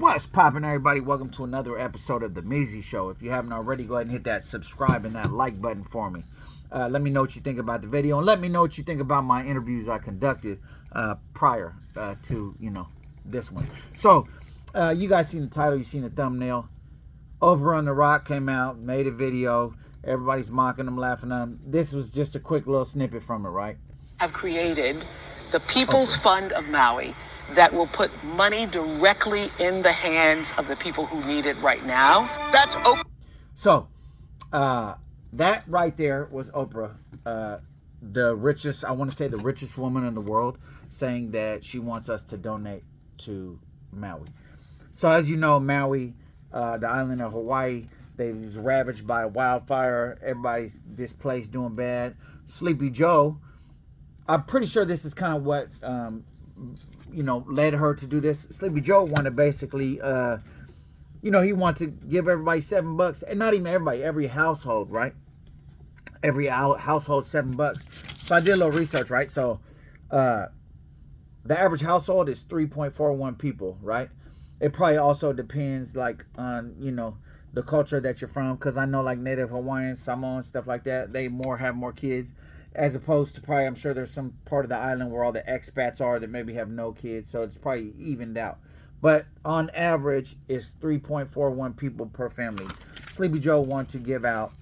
What's poppin', everybody? Welcome to another episode of The Measy Show. If you haven't already, go ahead and hit that subscribe and that like button for me. Let me know what you think about the video, and let me know what you think about my interviews I conducted prior to, this one. So, you guys seen the title, you seen the thumbnail. Oprah on The Rock came out, made a video. Everybody's mocking them, laughing at them. This was just a quick little snippet from it, right? Have created the People's Fund of Maui that will put money directly in the hands of the people who need it right now. That's Oprah. So, that right there was Oprah, the richest, I want to say the richest woman in the world, saying that she wants us to donate to Maui. So, as you know, Maui, the island of Hawaii, they was ravaged by a wildfire. Everybody's displaced, doing bad. Sleepy Joe, I'm pretty sure this is kind of what, led her to do this. Sleepy Joe wanted basically, he wanted to give everybody $7, and not even everybody, every household, right? Every household $7. So I did a little research, right? So the average household is 3.41 people, right? It probably also depends, like, on, the culture that you're from, because I know, like, Native Hawaiians, Samoans, stuff like that, they have more kids, as opposed to probably, I'm sure there's some part of the island where all the expats are that maybe have no kids, so it's probably evened out. But on average, it's 3.41 people per family. Sleepy Joe wanted to give out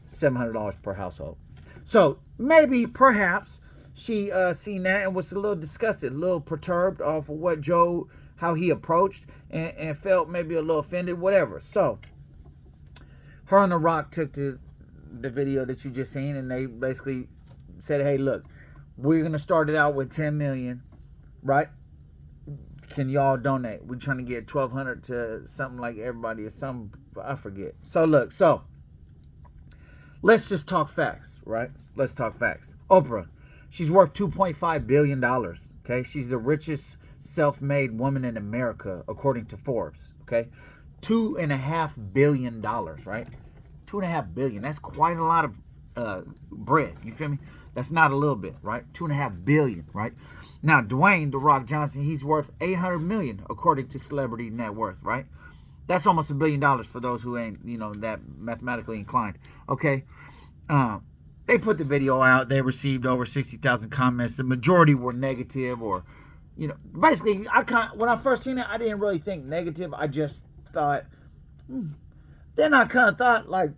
$700 per household. So maybe, perhaps, she seen that and was a little disgusted, a little perturbed off of what Joe, how he approached, and felt maybe a little offended, whatever. So her and The Rock took the video that you just seen, and they basically said, hey, look, we're going to start it out with 10 million, right? Can y'all donate? We're trying to get 1,200 to something like everybody or something, I forget. So look, let's just talk facts, right? Let's talk facts. Oprah, she's worth $2.5 billion, okay? She's the richest self-made woman in America, according to Forbes, okay? $2.5 billion, right? $2.5 billion. That's quite a lot of bread. You feel me? That's not a little bit, right? $2.5 billion, right? Now, Dwayne "The Rock" Johnson, he's worth $800 million, according to Celebrity Net Worth, right? That's almost $1 billion for those who ain't, that mathematically inclined. Okay. They put the video out. They received over 60,000 comments. The majority were negative, or, basically, when I first seen it, I didn't really think negative. I just thought, then I kind of thought, like,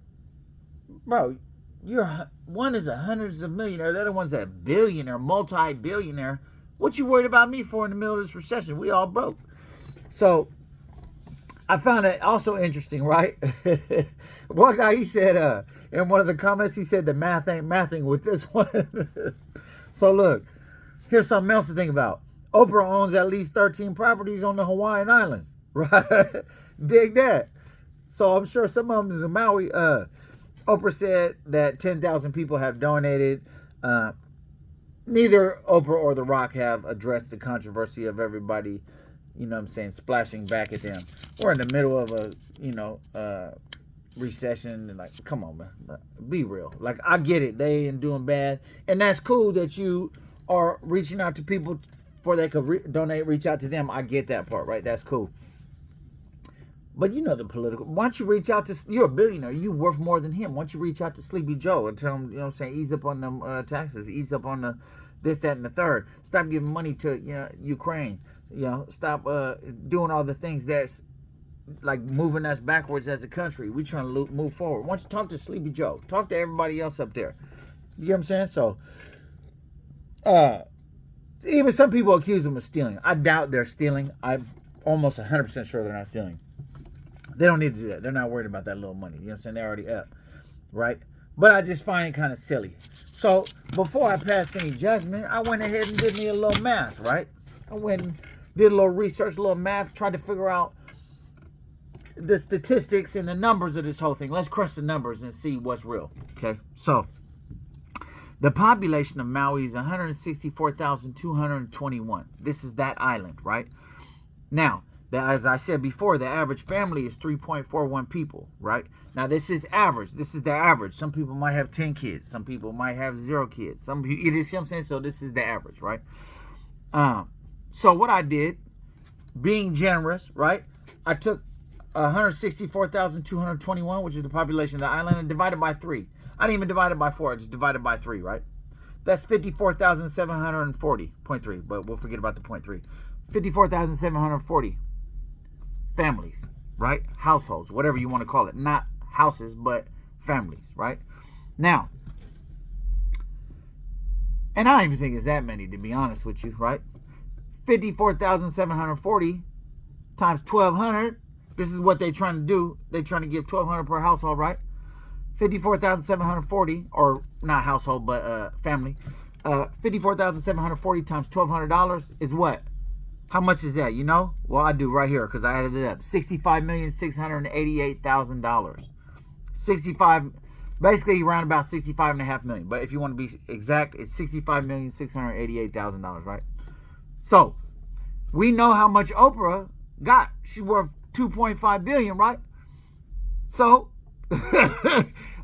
bro, one is a hundreds of millionaire, the other one's a billionaire, multi-billionaire. What you worried about me for in the middle of this recession? We all broke. So I found it also interesting, right? One guy, he said, in one of the comments, he said the math ain't mathing with this one. So look, here's something else to think about. Oprah owns at least 13 properties on the Hawaiian Islands, right? Dig that. So I'm sure some of them is in Maui. Oprah said that 10,000 people have donated. Neither Oprah or The Rock have addressed the controversy of everybody, splashing back at them. We're in the middle of a, recession. And, like, come on, man. Be real. Like, I get it. They ain't doing bad. And that's cool that you are reaching out to people before they could donate, reach out to them. I get that part, right? That's cool. But the political, why don't you reach out to, you're a billionaire, you worth more than him. Why don't you reach out to Sleepy Joe and tell him, ease up on them taxes, ease up on the this, that, and the third. Stop giving money to, Ukraine. Stop doing all the things that's like moving us backwards as a country. We trying to move forward. Why don't you talk to Sleepy Joe? Talk to everybody else up there. You know what I'm saying? So, even some people accuse them of stealing. I doubt they're stealing. I'm almost 100% sure they're not stealing. They don't need to do that. They're not worried about that little money. You know what I'm saying? They're already up, right? But I just find it kind of silly. So before I pass any judgment, I went ahead and did me a little math, right? I went and did a little research, a little math, tried to figure out the statistics and the numbers of this whole thing. Let's crunch the numbers and see what's real, okay? So the population of Maui is 164,221. This is that island, right? Now, as I said before, the average family is 3.41 people, right? Now, this is average. This is the average. Some people might have 10 kids. Some people might have 0 kids. Some people, you see what I'm saying? So this is the average, right? So what I did, being generous, right? I took 164,221, which is the population of the island, and divided by 3. I didn't even divide it by 4. I just divided by 3, right? That's 54,740.3, but we'll forget about the 0.3. 54,740 families, right? Households, whatever you want to call it. Not houses, but families, right? Now, and I don't even think it's that many, to be honest with you, right? 54,740 times 1,200. This is what they're trying to do. They're trying to give 1,200 per household, right? 54,740, or not household, but family. 54,740 times $1,200 is what? How much is that? You know? Well, I do right here because I added it up. $65,688,000. 65, basically around about $65.5 million. But if you want to be exact, it's $65,688,000, right? So we know how much Oprah got. She's worth $2.5 billion, right? So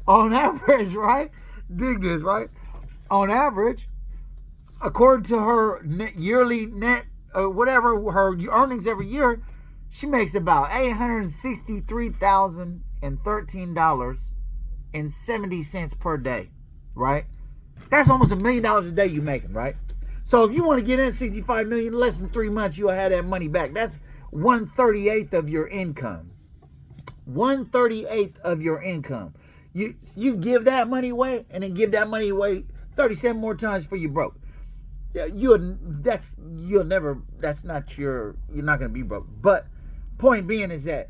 on average, right? Dig this, right? On average, according to her yearly net, whatever her earnings every year, she makes about $863,013.70 per day, right? That's almost $1 million a day you're making, right? So if you want to get in $65 million, less than 3 months, you'll have that money back. That's 1/38 of your income. 1/38 of your income. You give that money away, and then give that money away 37 more times for you broke. You're not gonna be broke. But point being is that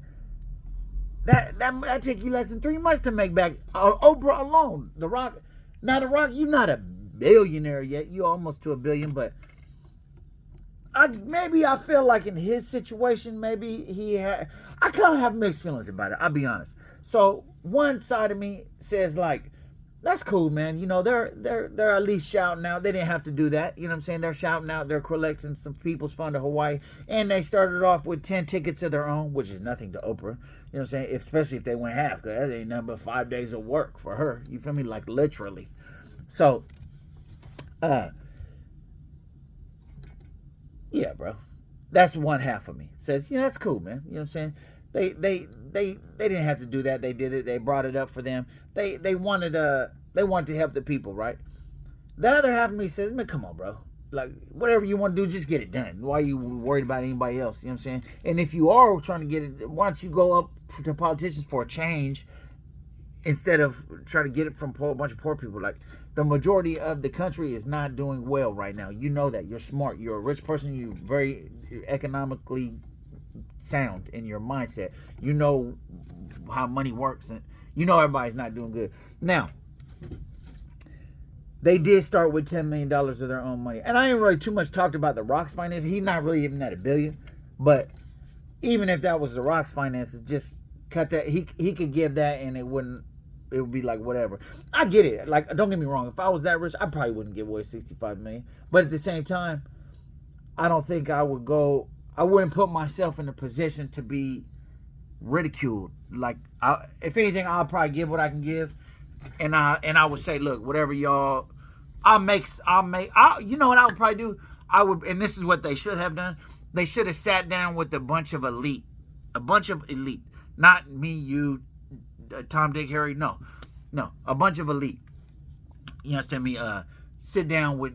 take you less than 3 months to make back. Oprah alone, The Rock. Now The Rock, you're not a billionaire yet. You're almost to $1 billion, but maybe I feel like in his situation, maybe I kind of have mixed feelings about it. I'll be honest. So one side of me says like, that's cool, man. You know, they're at least shouting out. They didn't have to do that. You know what I'm saying? They're shouting out. They're collecting some people's fund to Hawaii. And they started off with 10 tickets of their own, which is nothing to Oprah. You know what I'm saying? Especially if they went half, because that ain't nothing but 5 days of work for her. You feel me? Like literally. So, yeah, bro. That's one half of me. Says, yeah, that's cool, man. You know what I'm saying? They didn't have to do that. They did it. They brought it up for them. They wanted to help the people, right? The other half of me says, man, come on, bro. Like, whatever you want to do, just get it done. Why are you worried about anybody else? You know what I'm saying? And if you are trying to get it, why don't you go up to politicians for a change instead of trying to get it from a bunch of poor people? Like, the majority of the country is not doing well right now. You know that. You're smart. You're a rich person. You're very economically sound in your mindset. You know how money works, and you know everybody's not doing good. Now, they did start with $10 million of their own money. And I ain't really too much talked about The Rock's finances. He's not really even at $1 billion. But even if that was The Rock's finances, just cut that. He could give that, and it would be like whatever. I get it. Like, don't get me wrong. If I was that rich, I probably wouldn't give away $65 million. But at the same time, I don't think I wouldn't put myself in a position to be ridiculed. Like, if anything, I'll probably give what I can give, and I would say, look, whatever y'all, you know what I would probably do? And this is what they should have done. They should have sat down with a bunch of elite, not me, you, Tom, Dick, Harry. No, a bunch of elite. You understand me? Sit down with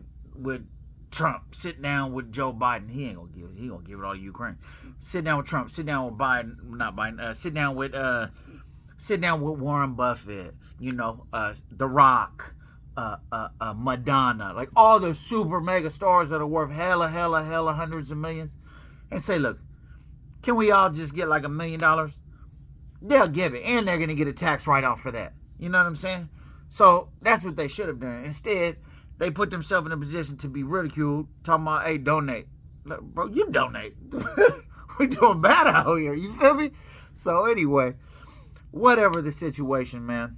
Trump, sit down with Joe Biden. He gonna give it all to Ukraine. Sit down with Trump. Sit down with Biden. Not Biden. Sit down with Warren Buffett. You know, The Rock, Madonna, like all the super mega stars that are worth hella hundreds of millions, and say, look, can we all just get like $1 million? They'll give it, and they're gonna get a tax write-off for that. You know what I'm saying? So that's what they should have done. Instead, they put themselves in a position to be ridiculed, talking about, hey, donate. Look, bro, you donate. We're doing bad out here. You feel me? So anyway, whatever the situation, man,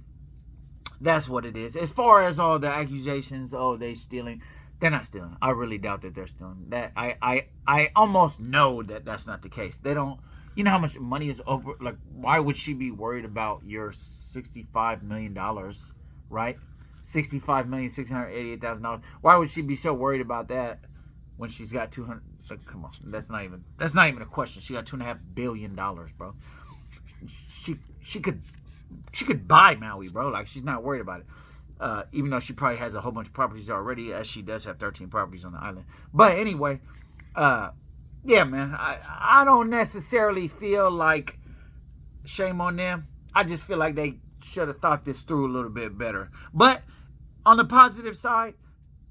that's what it is. As far as all the accusations, they stealing, they're not stealing. I really doubt that they're stealing. That I almost know that that's not the case. They don't. You know how much money is over? Like, why would she be worried about your $65 million, right? $65,688,000. Why would she be so worried about that when she's got Come on, that's not even a question. She got $2.5 billion, bro. She could buy Maui, bro. Like, she's not worried about it. Even though she probably has a whole bunch of properties already, as she does have 13 properties on the island. But anyway, yeah, man, I don't necessarily feel like shame on them. I just feel like they should have thought this through a little bit better. But on the positive side,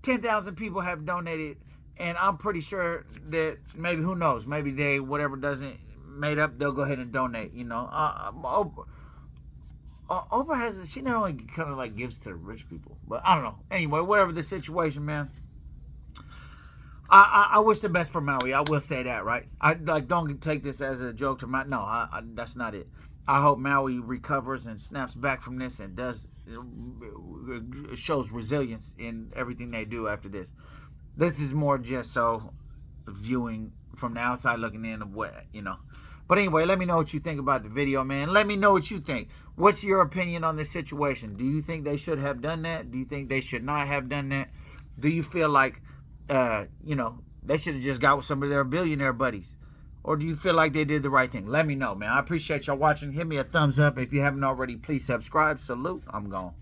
10,000 people have donated, and I'm pretty sure that maybe, who knows, maybe they, whatever doesn't made up, they'll go ahead and donate, you know. Oprah has, she not only kind of like gives to the rich people, but I don't know. Anyway, whatever the situation, man, I wish the best for Maui. I will say that, right? I like, don't take this as a joke to my, no, that's not it. I hope Maui recovers and snaps back from this and shows resilience in everything they do after this. This is more just so viewing from the outside looking in of what, you know. But anyway, let me know what you think about the video, man. Let me know what you think. What's your opinion on this situation? Do you think they should have done that? Do you think they should not have done that? Do you feel like, you know, they should have just got with some of their billionaire buddies? Or do you feel like they did the right thing? Let me know, man. I appreciate y'all watching. Hit me a thumbs up. If you haven't already, please subscribe. Salute. I'm gone.